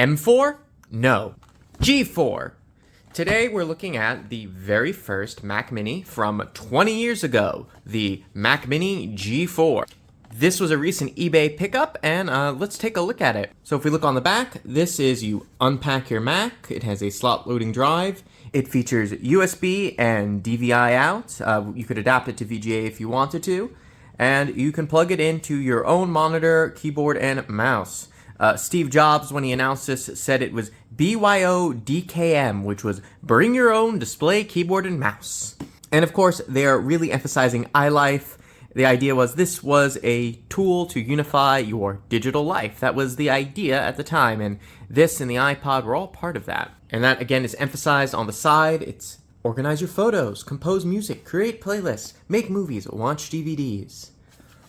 M4? No. G4. Today we're looking at the very first Mac Mini from 20 years ago, the Mac Mini G4. This was a recent eBay pickup, and let's take a look at it. So if we look on the back, this is you unpack your Mac. It has a slot loading drive. It features USB and DVI out. You could adapt it to VGA if you wanted to. And you can plug it into your own monitor, keyboard, and mouse. Steve Jobs, when he announced this, said it was BYODKM, which was bring your own display, keyboard, and mouse. And of course, they are really emphasizing iLife. The idea was this was a tool to unify your digital life. That was the idea at the time, and this and the iPod were all part of that. And that, again, is emphasized on the side. It's organize your photos, compose music, create playlists, make movies, watch DVDs.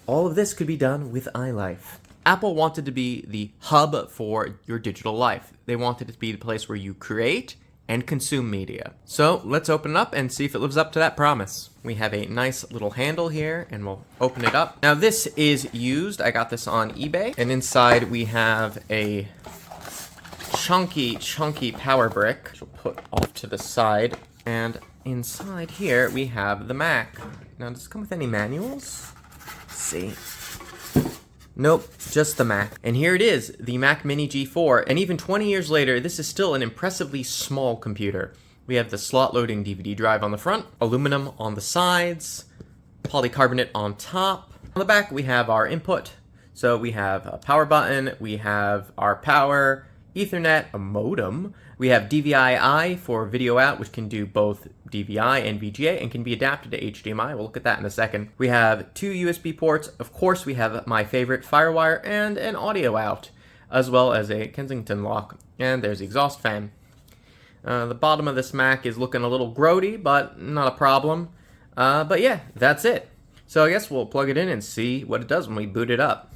All of this could be done with iLife. Apple wanted to be the hub for your digital life. They wanted it to be the place where you create and consume media. So let's open it up and see if it lives up to that promise. We have a nice little handle here, and we'll open it up. Now this is used. I got this on eBay, and inside we have a chunky power brick, which we'll put off to the side. And inside here we have the Mac. Now, does it come with any manuals? Let's see. Nope, just the Mac. And here it is, the Mac Mini G4. And even 20 years later, this is still an impressively small computer. We have the slot loading DVD drive on the front, aluminum on the sides, polycarbonate on top. On the back, we have our input. So we have a power button, we have our power, Ethernet, a modem. We have DVI for video out, which can do both DVI and VGA and can be adapted to HDMI. We'll look at that in a second. We have 2 USB ports. Of course, we have my favorite FireWire and an audio out, as well as a Kensington lock. And there's the exhaust fan. The bottom of this Mac is looking a little grody, but not a problem. But yeah, that's it. So I guess we'll plug it in and see what it does when we boot it up.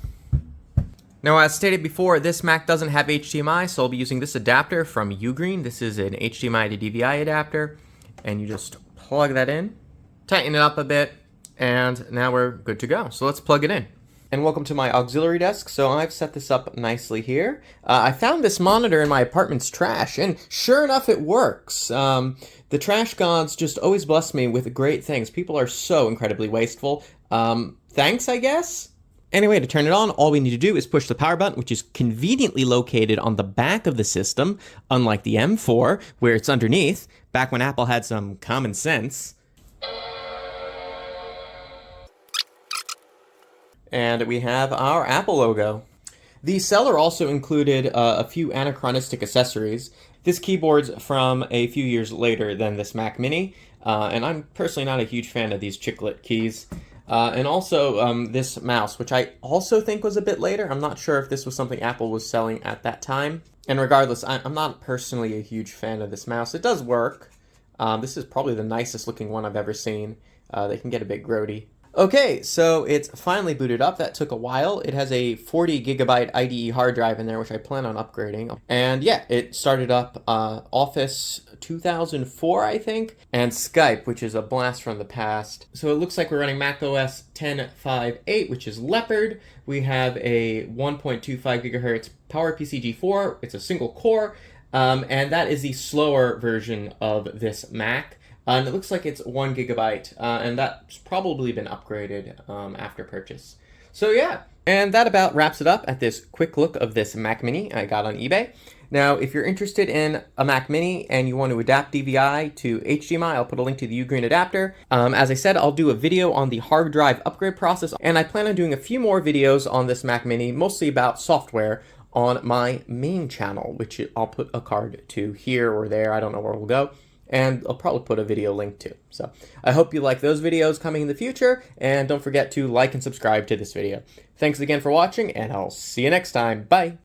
Now, as stated before, this Mac doesn't have HDMI, so I'll be using this adapter from Ugreen. This is an HDMI to DVI adapter, and you just plug that in, tighten it up a bit, and now we're good to go. So let's plug it in. And welcome to my auxiliary desk. So I've set this up nicely here. I found this monitor in my apartment's trash, and sure enough, it works. The trash gods just always bless me with great things. People are so incredibly wasteful. Thanks, I guess? Anyway, to turn it on, all we need to do is push the power button, which is conveniently located on the back of the system, unlike the M4, where it's underneath, back when Apple had some common sense. And we have our Apple logo. The seller also included a few anachronistic accessories. This keyboard's from a few years later than this Mac Mini, and I'm personally not a huge fan of these chiclet keys. And also this mouse, which I also think was a bit later. I'm not sure if this was something Apple was selling at that time. And regardless, I'm not personally a huge fan of this mouse. It does work. This is probably the nicest looking one I've ever seen. They can get a bit grody. Okay, so it's finally booted up. That took a while. It has a 40 gigabyte IDE hard drive in there, which I plan on upgrading. And yeah, it started up Office 2004, I think, and Skype, which is a blast from the past. So it looks like we're running macOS 10.5.8, which is Leopard. We have a 1.25 gigahertz PowerPC G4. It's a single core, and that is the slower version of this Mac. And it looks like it's 1 gigabyte, and that's probably been upgraded after purchase. So yeah, and that about wraps it up at this quick look of this Mac Mini I got on eBay. Now, if you're interested in a Mac Mini and you want to adapt DVI to HDMI, I'll put a link to the Ugreen adapter. As I said, I'll do a video on the hard drive upgrade process, and I plan on doing a few more videos on this Mac Mini, mostly about software, on my main channel, which I'll put a card to here or there. I don't know where we'll go. And I'll probably put a video link too. So I hope you like those videos coming in the future, and don't forget to like and subscribe to this video. Thanks again for watching, and I'll see you next time. Bye!